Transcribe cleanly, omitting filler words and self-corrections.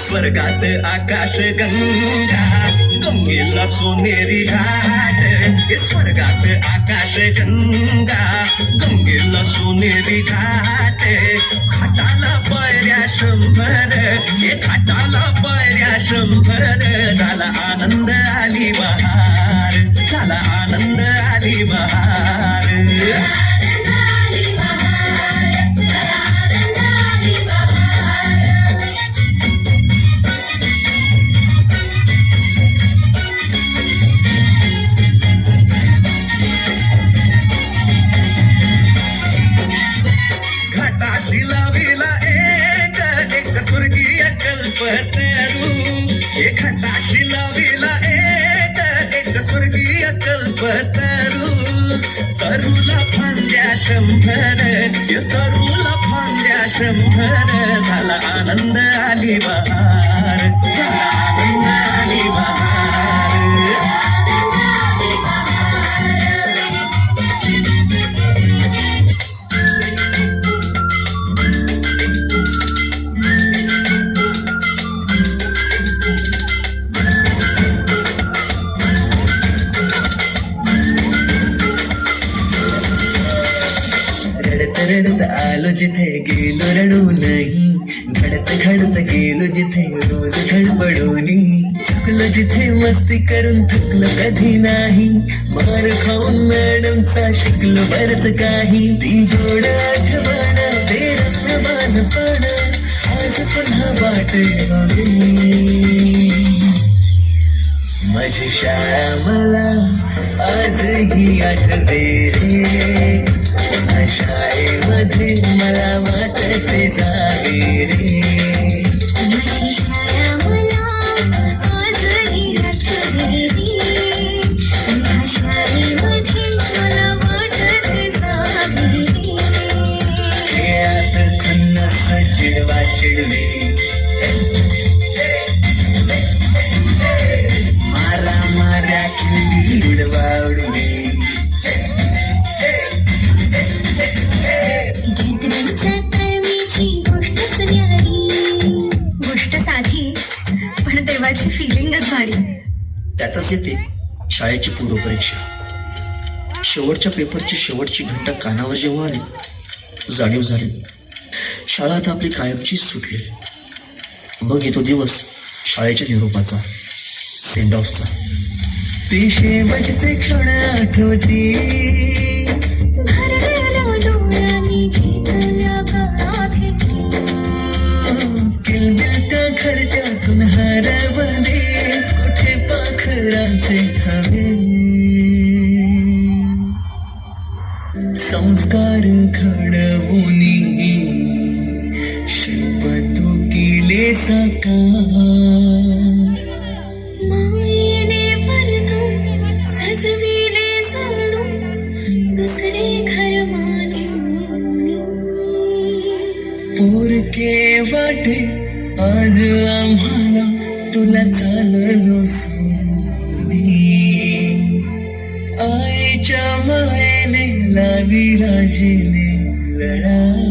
स्वर्गात आकाश गंगा गंगेला सोनेरी घाट हे स्वर्गात आकाश गंगा गंगेला सोनेरी घाट घाटाला पायऱ्या शंभर हे घाटाला पायऱ्या शंभर झाला आनंद आली बहार झाला आनंद आली बहार लाविला एक स्वर्गीय कल्पतरू एक घाटाशी लाविला एक स्वर्गीय कल्पतरू तरुला फांद्या शंभर तरुला फांद्या शंभर झाला आनंद आली बहार झाला आनंद आली बहार रडत आलो जिथे गेलो रडू नाही घडत घडत गेलो जिथे रोज धडपडोनी चुकलो जिथे मस्ती करून थकलो कधी नाही मार खाऊन मॅडमचा शिकलो बरच काही ती गोड आठवण ते रम्यमानपण आज पुन्हा वाटली माझी शाळा मला आजही आठवे रे शाळेमध्ये मला वाटते जावे रे माझी शाळा मला आजही आठवते रे शाळेमध्ये मला वाटते जावे रे आत खन्नास चिडवा चिडवी मारा मारा खिल्ली उडवा उडवी त्यातच येते शाळेची पूर्वपरीक्षा. शेवटच्या पेपरची शेवटची घंटा कानावर जेव्हा आली, जाणीव झाली शाळा आता आपली कायमचीच सुटली. मग येतो दिवस शाळेच्या निरोपाचा, सेंड ऑफचा. ते शेवटचे क्षण आठवती, भरलेल्या डोळ्यांनी घेतल्या गळा भेटी. किलबिल त्या घरट्यातून हरवले, कुठे पाखरांचे थवे. संस्कार घडवूनी शिल्प तू केले साकार. मायेने वर्ग सजविले जणू दुसरे घर मानून. पोरके वाटे आज आम्हाला तुला चाललो सोनी. आईच्या मायेने लावी राजेने लढा.